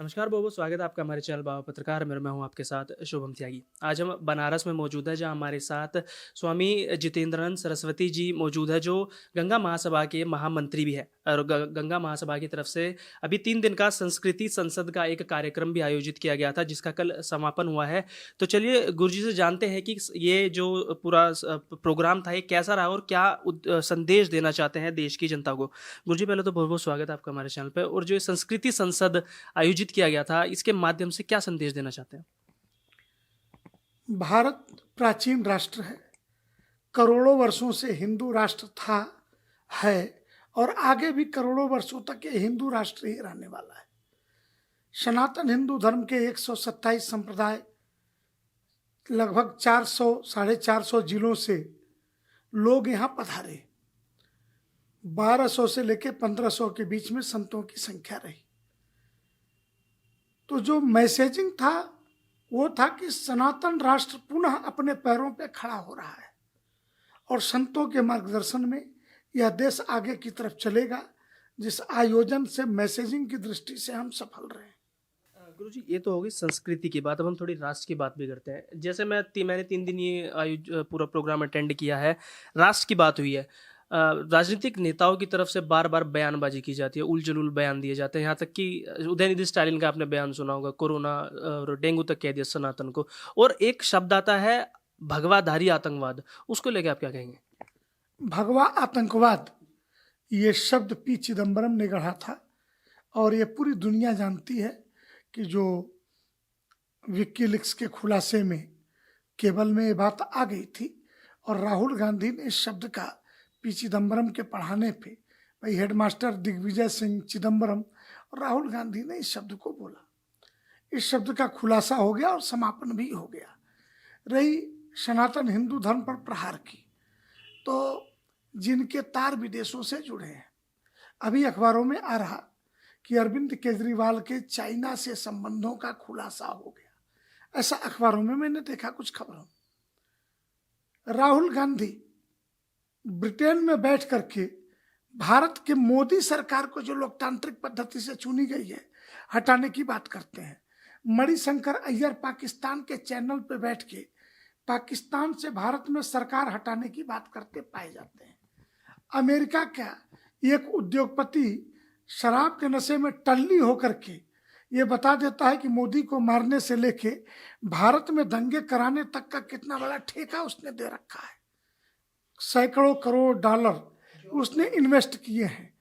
नमस्कार बाबू, स्वागत है आपका हमारे चैनल बाबा पत्रकार में। मैं हूं आपके साथ शुभम त्यागी। आज हम बनारस में मौजूद है, जहां हमारे साथ स्वामी जितेंद्रानंद सरस्वती जी मौजूद है, जो गंगा महासभा के महामंत्री भी है। और गंगा महासभा की तरफ से अभी 3 दिन का संस्कृति संसद का एक कार्यक्रम भी आयोजित किया गया था, जिसका कल समापन हुआ है। तो चलिए गुरुजी से जानते हैं कि ये जो पूरा प्रोग्राम था ये कैसा रहा और क्या संदेश देना चाहते हैं देश की जनता को। गुरुजी, पहले तो बहुत बहुत स्वागत है आपका हमारे चैनल पर। और जो ये संस्कृति संसद आयोजित किया गया था, इसके माध्यम से क्या संदेश देना चाहते हैं? भारत प्राचीन राष्ट्र है, करोड़ों वर्षों से हिंदू राष्ट्र था, है और आगे भी करोड़ों वर्षों तक ये हिंदू राष्ट्र ही रहने वाला है। सनातन हिंदू धर्म के 127 संप्रदाय, लगभग 400 साढ़े 400 जिलों से लोग यहाँ पधारे। 1200 से लेकर 1500 के बीच में संतों की संख्या रही। तो जो मैसेजिंग था वो था कि सनातन राष्ट्र पुनः अपने पैरों पे खड़ा हो रहा है और संतों के मार्गदर्शन में यह देश आगे की तरफ चलेगा, जिस आयोजन से मैसेजिंग की दृष्टि से हम सफल रहे हैं। गुरुजी, ये तो होगी संस्कृति की बात। अब हम थोड़ी राष्ट्र की बात भी करते हैं। जैसे मैंने 3 दिन ये पूरा प्रोग्राम अटेंड किया है। राष्ट्र की बात हुई है, राजनीतिक नेताओं की तरफ से बार बार बयानबाजी की जाती है, उल जलूल बयान दिए जाते हैं। यहाँ तक कि उदयनिधि स्टालिन का आपने बयान सुना होगा, कोरोना और डेंगू तक कह दिया सनातन को। और एक शब्द आता है भगवाधारी आतंकवाद, उसको लेके आप क्या कहेंगे? भगवा आतंकवाद ये शब्द पी चिदम्बरम ने गढ़ा था और ये पूरी दुनिया जानती है कि जो विकीलीक्स के खुलासे में केबल में ये बात आ गई थी और राहुल गांधी ने इस शब्द का पी चिदम्बरम के पढ़ाने पे, भाई हेडमास्टर दिग्विजय सिंह चिदम्बरम और राहुल गांधी ने इस शब्द को बोला। इस शब्द का खुलासा हो गया और समापन भी हो गया। रही सनातन हिंदू धर्म पर प्रहार की, तो जिनके तार विदेशों से जुड़े हैं, अभी अखबारों में आ रहा कि अरविंद केजरीवाल के चाइना से संबंधों का खुलासा हो गया। ऐसा अखबारों में मैंने देखा कुछ खबरों। राहुल गांधी ब्रिटेन में बैठ करके भारत के मोदी सरकार को, जो लोकतांत्रिक पद्धति से चुनी गई है, हटाने की बात करते हैं। मणिशंकर अय्यर पाकिस्तान के चैनल पे बैठ के पाकिस्तान से भारत में सरकार हटाने की बात करते पाए जाते हैं। अमेरिका क्या, एक उद्योगपति शराब के नशे में टल्ली होकर के ये बता देता है कि मोदी को मारने से लेके भारत में दंगे कराने तक का कितना बड़ा ठेका उसने दे रखा है। सैकड़ों करोड़ डॉलर उसने इन्वेस्ट किए हैं।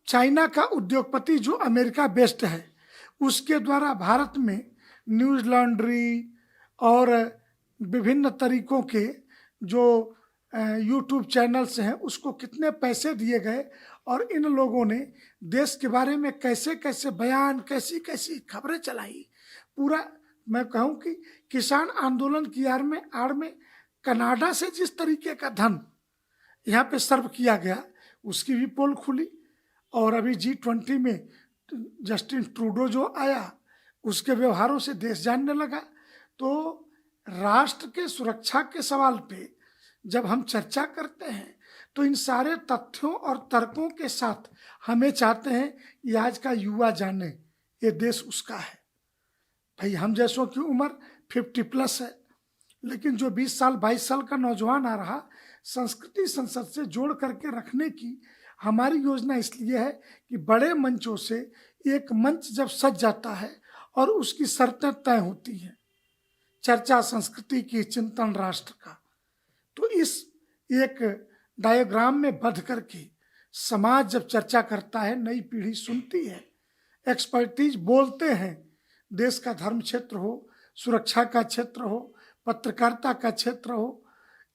चाइना का उद्योगपति जो अमेरिका बेस्ड है, उसके द्वारा भारत में न्यूज लॉन्ड्री और विभिन्न तरीकों के जो यूट्यूब चैनल्स हैं, उसको कितने पैसे दिए गए और इन लोगों ने देश के बारे में कैसे कैसे बयान, कैसी कैसी खबरें चलाई। पूरा मैं कहूँ कि किसान आंदोलन की आड़ में कनाडा से जिस तरीके का धन यहाँ पे सर्व किया गया, उसकी भी पोल खुली। और अभी G20 में जस्टिन ट्रूडो जो आया, उसके व्यवहारों से देश जानने लगा। तो राष्ट्र के सुरक्षा के सवाल पे जब हम चर्चा करते हैं, तो इन सारे तथ्यों और तर्कों के साथ हमें चाहते हैं कि आज का युवा जाने ये देश उसका है। भाई हम जैसों की उम्र 50+ है, लेकिन जो 20 साल 22 साल का नौजवान आ रहा, संस्कृति संसद से जोड़ करके रखने की हमारी योजना इसलिए है कि बड़े मंचों से एक मंच जब सज जाता है और उसकी शर्तें तय होती हैं, चर्चा संस्कृति की, चिंतन राष्ट्र का, तो इस एक डायग्राम में बंध करके समाज जब चर्चा करता है, नई पीढ़ी सुनती है, एक्सपर्टीज बोलते हैं, देश का धर्म क्षेत्र हो, सुरक्षा का क्षेत्र हो, पत्रकारिता का क्षेत्र हो,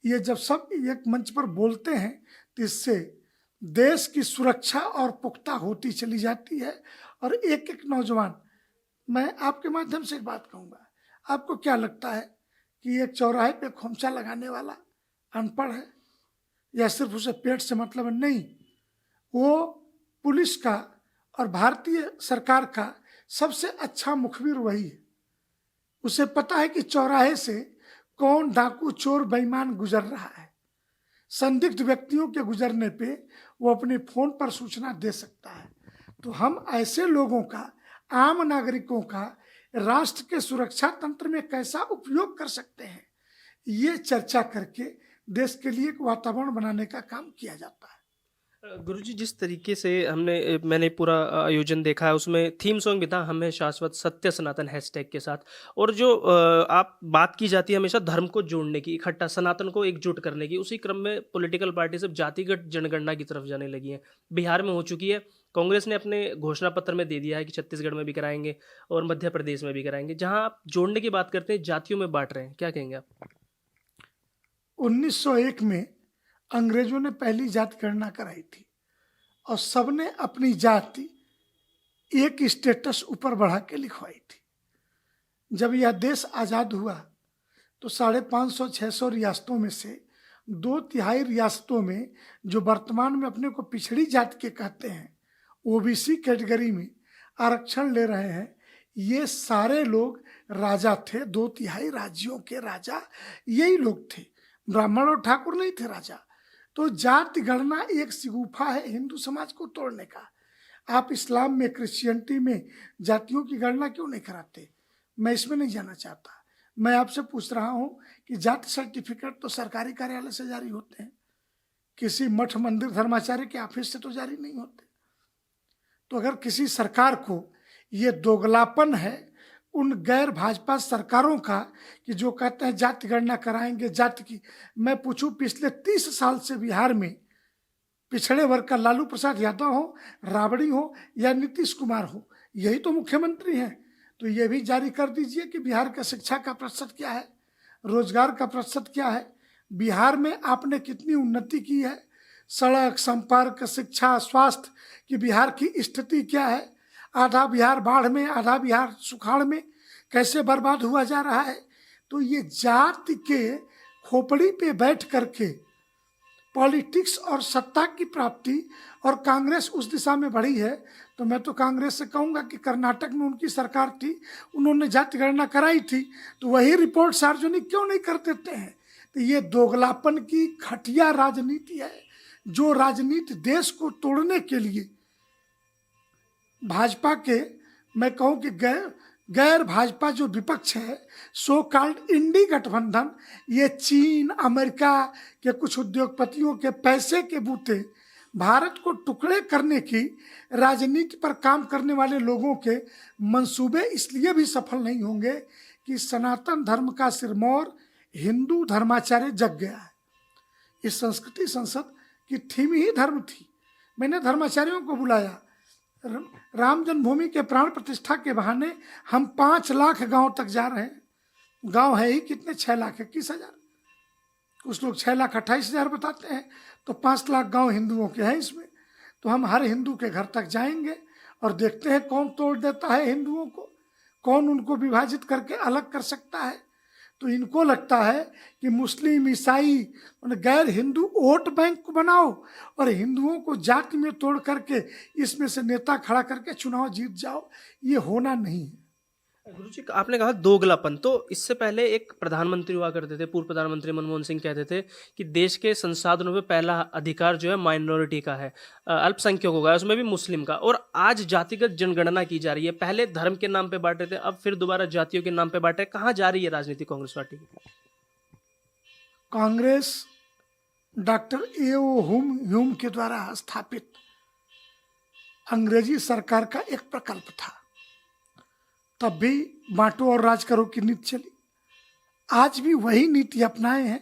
ये जब सब एक मंच पर बोलते हैं, तो इससे देश की सुरक्षा और पुख्ता होती चली जाती है। और एक एक नौजवान, मैं आपके माध्यम से एक बात कहूँगा, आपको क्या लगता है कि एक चौराहे पे खोमचा लगाने वाला अनपढ़ है या सिर्फ उसे पेट से मतलब है? नहीं, वो पुलिस का और भारतीय सरकार का सबसे अच्छा मुखबिर वही है। उसे पता है कि चौराहे से कौन डाकू, चोर, बेईमान गुजर रहा है। संदिग्ध व्यक्तियों के गुजरने पे वो अपने फोन पर सूचना दे सकता है। तो हम ऐसे लोगों का आम नागरिकों का राष्ट्र के सुरक्षा तंत्र में कैसा उपयोग कर सकते हैं, ये चर्चा करके देश के लिए एक वातावरण बनाने का काम किया जाता है। गुरुजी, जिस तरीके से मैंने पूरा आयोजन देखा है, उसमें थीम सॉन्ग भी था, हमें शाश्वत सत्य सनातन हैशटैग के साथ। और जो आप बात की जाती है हमेशा धर्म को जोड़ने की, इकट्ठा सनातन को एकजुट करने की, उसी क्रम में पॉलिटिकल पार्टी सब जातिगत जनगणना की तरफ जाने लगी हैं। बिहार में हो चुकी है, कांग्रेस ने अपने घोषणा पत्र में दे दिया है कि छत्तीसगढ़ में भी कराएंगे और मध्य प्रदेश में भी कराएंगे। जहां आप जोड़ने की बात करते हैं, जातियों में बांट रहे हैं, क्या कहेंगे आप? 1901 में अंग्रेजों ने पहली जाति गणना कराई थी और सबने अपनी जाति एक स्टेटस ऊपर बढ़ा के लिखवाई थी। जब यह देश आज़ाद हुआ तो 550-600 रियासतों में से 2/3 रियासतों में जो वर्तमान में अपने को पिछड़ी जाति के कहते हैं, ओबीसी कैटेगरी में आरक्षण ले रहे हैं, ये सारे लोग राजा थे। 2/3 राज्यों के राजा यही लोग थे, ब्राह्मण और ठाकुर नहीं थे राजा। तो जाति गणना एक सिगुफा है हिंदू समाज को तोड़ने का। आप इस्लाम में, क्रिश्चियनिटी में जातियों की गणना क्यों नहीं कराते? मैं इसमें नहीं जाना चाहता। मैं आपसे पूछ रहा हूं कि जाति सर्टिफिकेट तो सरकारी कार्यालय से जारी होते हैं, किसी मठ मंदिर धर्माचार्य के ऑफिस से तो जारी नहीं होते। तो अगर किसी सरकार को ये दोगलापन है उन गैर भाजपा सरकारों का कि जो कहते हैं जाति गणना कराएंगे जाति की, मैं पूछूं पिछले 30 साल से बिहार में पिछड़े वर्ग का लालू प्रसाद यादव हो, राबड़ी हो या नीतीश कुमार हो, यही तो मुख्यमंत्री हैं। तो ये भी जारी कर दीजिए कि बिहार का शिक्षा का प्रतिशत क्या है, रोजगार का प्रतिशत क्या है, बिहार में आपने कितनी उन्नति की है, सड़क, संपर्क, शिक्षा, स्वास्थ्य की बिहार की स्थिति क्या है। आधा बिहार बाढ़ में, आधा बिहार सुखाड़ में कैसे बर्बाद हुआ जा रहा है। तो ये जाति के खोपड़ी पे बैठ करके पॉलिटिक्स और सत्ता की प्राप्ति, और कांग्रेस उस दिशा में बढ़ी है। तो मैं तो कांग्रेस से कहूँगा कि कर्नाटक में उनकी सरकार थी, उन्होंने जाति गणना कराई थी, तो वही रिपोर्ट सार्वजनिक क्यों नहीं कर देते हैं? तो ये दोगलापन की घटिया राजनीति है, जो राजनीति देश को तोड़ने के लिए भाजपा के, मैं कहूं कि गैर भाजपा जो विपक्ष है, सो कॉल्ड इंडी गठबंधन, ये चीन, अमेरिका के कुछ उद्योगपतियों के पैसे के बूते भारत को टुकड़े करने की राजनीति पर काम करने वाले लोगों के मंसूबे इसलिए भी सफल नहीं होंगे कि सनातन धर्म का सिरमौर हिंदू धर्माचार्य जग गया है। इस संस्कृति संसद की थीम ही धर्म थी। मैंने धर्माचार्यों को बुलाया, राम जन्मभूमि के प्राण प्रतिष्ठा के बहाने हम 5 लाख गांव तक जा रहे हैं। गांव है ही कितने, 6 लाख 21,000, कुछ लोग 6,28,000 बताते हैं। तो 5 लाख गांव हिंदुओं के हैं इसमें। तो हम हर हिंदू के घर तक जाएंगे और देखते हैं कौन तोड़ देता है हिंदुओं को, कौन उनको विभाजित करके अलग कर सकता है। तो इनको लगता है कि मुस्लिम, ईसाई, गैर हिंदू वोट बैंक को बनाओ और हिंदुओं को जाति में तोड़ करके इसमें से नेता खड़ा करके चुनाव जीत जाओ। ये होना नहीं है। गुरुजी, आपने कहा दोगलापन, तो इससे पहले एक प्रधानमंत्री हुआ करते थे, पूर्व प्रधानमंत्री मनमोहन सिंह कहते थे कि देश के संसाधनों में पहला अधिकार जो है माइनॉरिटी का है, अल्पसंख्यकों का है, उसमें भी मुस्लिम का। और आज जातिगत जनगणना की जा रही है। पहले धर्म के नाम पे बांटे थे, अब फिर दोबारा जातियों के नाम पे बांटे। कहाँ जा रही है राजनीति कांग्रेस पार्टी की? Congress doctor A.O.. ह्यूम के द्वारा स्थापित अंग्रेजी सरकार का एक प्रकल्प था। तब भी बांटो और राज करो की नीति चली, आज भी वही नीति अपनाए हैं।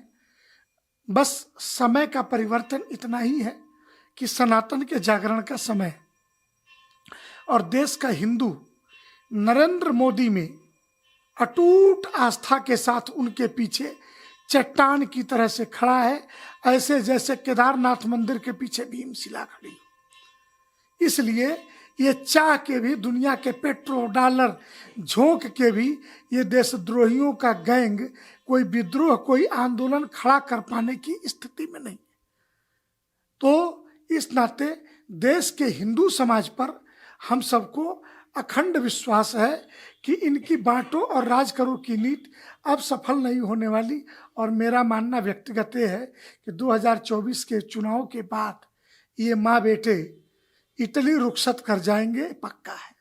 बस समय का परिवर्तन इतना ही है कि सनातन के जागरण का समय है और देश का हिंदू नरेंद्र मोदी में अटूट आस्था के साथ उनके पीछे चट्टान की तरह से खड़ा है, ऐसे जैसे केदारनाथ मंदिर के पीछे भीमशिला खड़ी हो। इसलिए ये चाह के भी, दुनिया के पेट्रोल डॉलर झोंक के भी, ये देशद्रोहियों का गैंग कोई विद्रोह, कोई आंदोलन खड़ा कर पाने की स्थिति में नहीं। तो इस नाते देश के हिंदू समाज पर हम सबको अखंड विश्वास है कि इनकी बांटो और राज करो की नीति अब सफल नहीं होने वाली। और मेरा मानना व्यक्तिगत है कि 2024 के चुनाव के बाद ये माँ बेटे इटली रुखसत कर जाएंगे, पक्का है।